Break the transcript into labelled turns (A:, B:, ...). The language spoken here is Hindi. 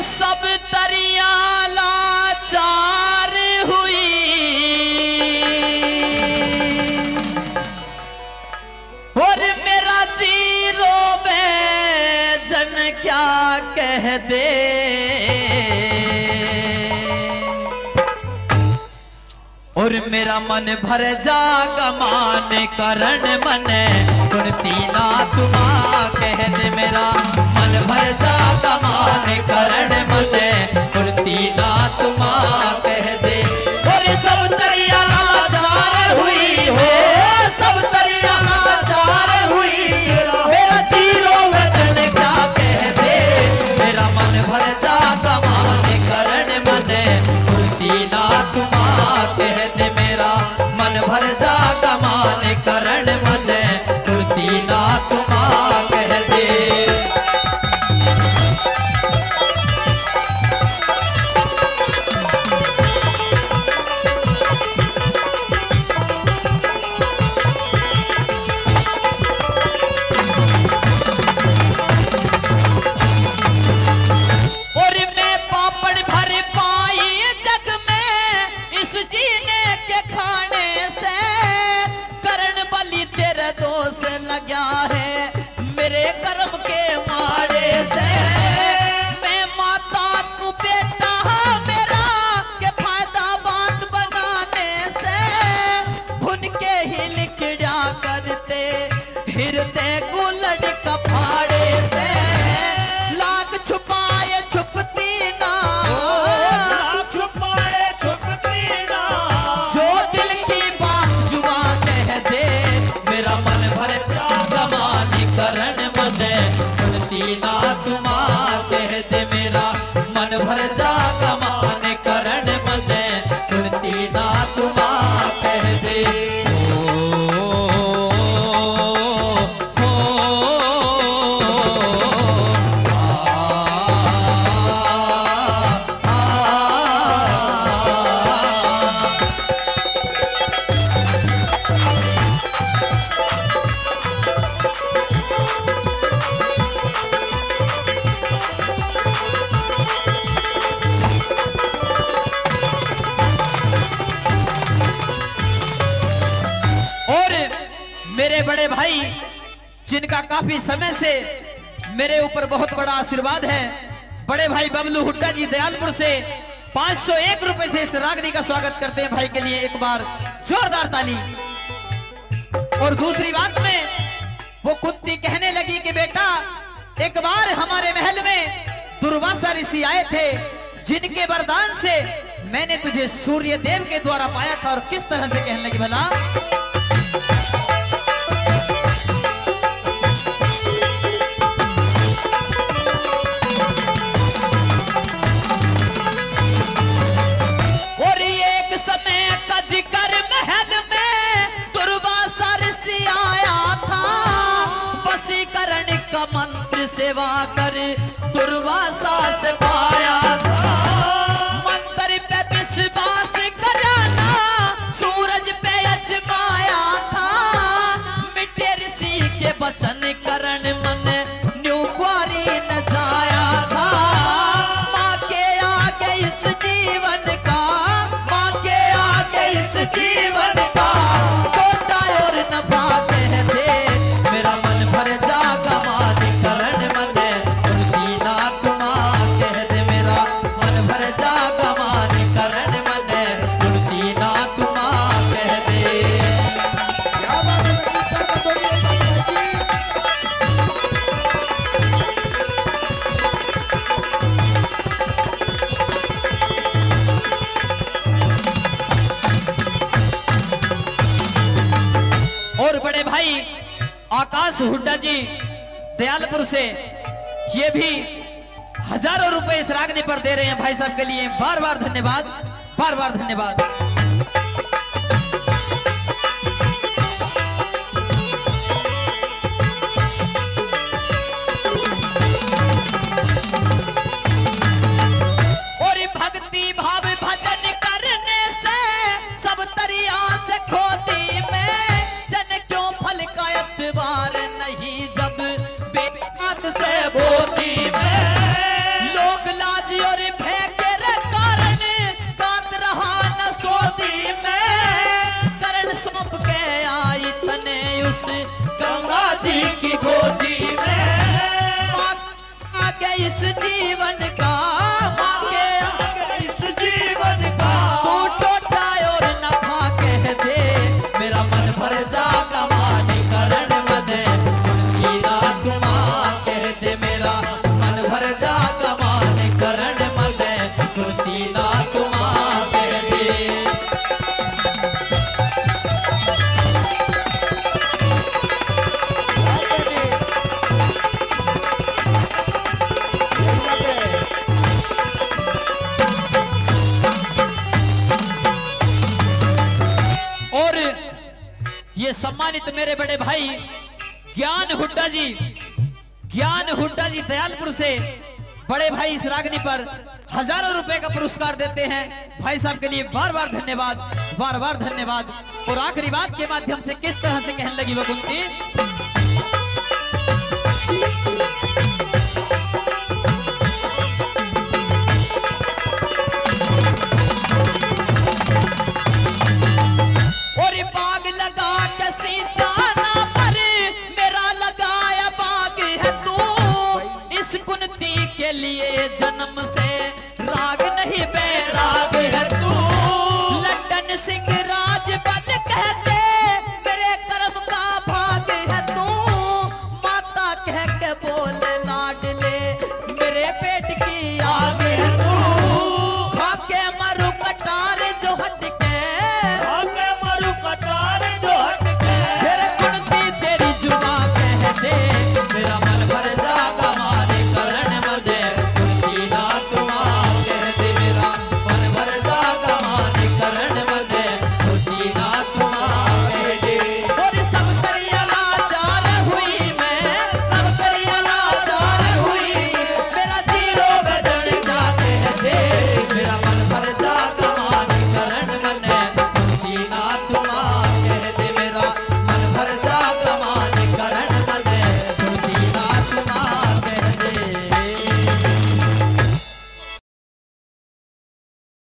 A: सब तरिया लाचार हुई और मेरा जीरो बेजन क्या कह दे। और मेरा मन भर जागा मान करण मन गुणती ना तुमा कह दे। मेरा मन भर जागा मान करण मन गुणती ना तुमा कह दे। और सब तरिया लाचार हुई हो, सब तरिया लाचार हुई, मेरा जीरो वचन क्या कह दे। मेरा मन भर जागा मान करण मन गुणती ना तुमा कह दे। मेरा मन भर जागा मान करण मन गुणती ना तुमा कह दे। और मैं पापड़ भर पाई जग में इस जीने के खाने से, करण बलि तेरे दोष लगा है मेरे कर्म के मारे से। मैं माता तू बेटा मेरा के फायदा बात बनाने से, भुन के ही लिखड़ा करते फिरते गुलड़ कफाड़े से। लाख छुपाए छुपती ना,
B: छुपाए छुपती ना,
A: जो दिल की बात जुआ कह दे। मेरा मन भर जागा मान करण मन गुणती ना तुमा कह दे। मेरा मन भर जागा मान करण मन गुणती ना तुमा कह दे। मेरे बड़े भाई जिनका काफी समय से मेरे ऊपर बहुत बड़ा आशीर्वाद है, बड़े भाई बबलू हुड्डा जी दयालपुर से 501 रुपए से इस रागनी का स्वागत करते हैं। भाई के लिए एक बार जोरदार ताली। और दूसरी बात में वो कुत्ती कहने लगी कि बेटा एक बार हमारे महल में दुर्वासा ऋषि आए थे, जिनके वरदान से मैंने तुझे सूर्य देव के द्वारा पाया था। और किस तरह से कहने लगी भला, मंत्र सेवा कर दुर्वासा से पाया था। मंत्र पे विश्वास कराना सूरज पे अजमाया था। मिटे ऋषि के वचन करण मन न्यू क्वारी न जाया था। माँ के आगे इस जीवन का, माँ के आगे इस जीवन का कोटा और नफा कह दे। मेरा मन भर जागा मान करण मन गुणती ना तुमा कह दे। मेरा मन भर जागा मान करण मन गुणती ना तुमा कह दे। और बड़े भाई आकाश हुड्डा जी दयालपुर से ये भी हजारों रुपए इस रागनी पर दे रहे हैं। भाई साहब के लिए बार बार धन्यवाद, बार बार धन्यवाद। और भक्ति भाव भजन करने से सब तरिया से खोती में, जन क्यों फल का एतबार नहीं जब बेबात से बोती में। लोग लाज इस जीवन का मांगे
B: इस जीवन का
A: तू टोटा और नफा कह दे मेरा मन भर जा कमाने करण मदे हीरा तुमा कह दे मेरा मन भर जा कमाने करण मदे तीना तुमा कह दे। और ये सम्मानित मेरे बड़े भाई ज्ञान हुड्डा जी दयालपुर से बड़े भाई इस रागनी पर हजारों रुपए का पुरस्कार देते हैं। भाई साहब के लिए बार बार धन्यवाद। और आखिरी बात के माध्यम से किस तरह से कहने लगी वो कुंती, लिए जन्म से राग नहीं बैराग है तू लड्डन सिंह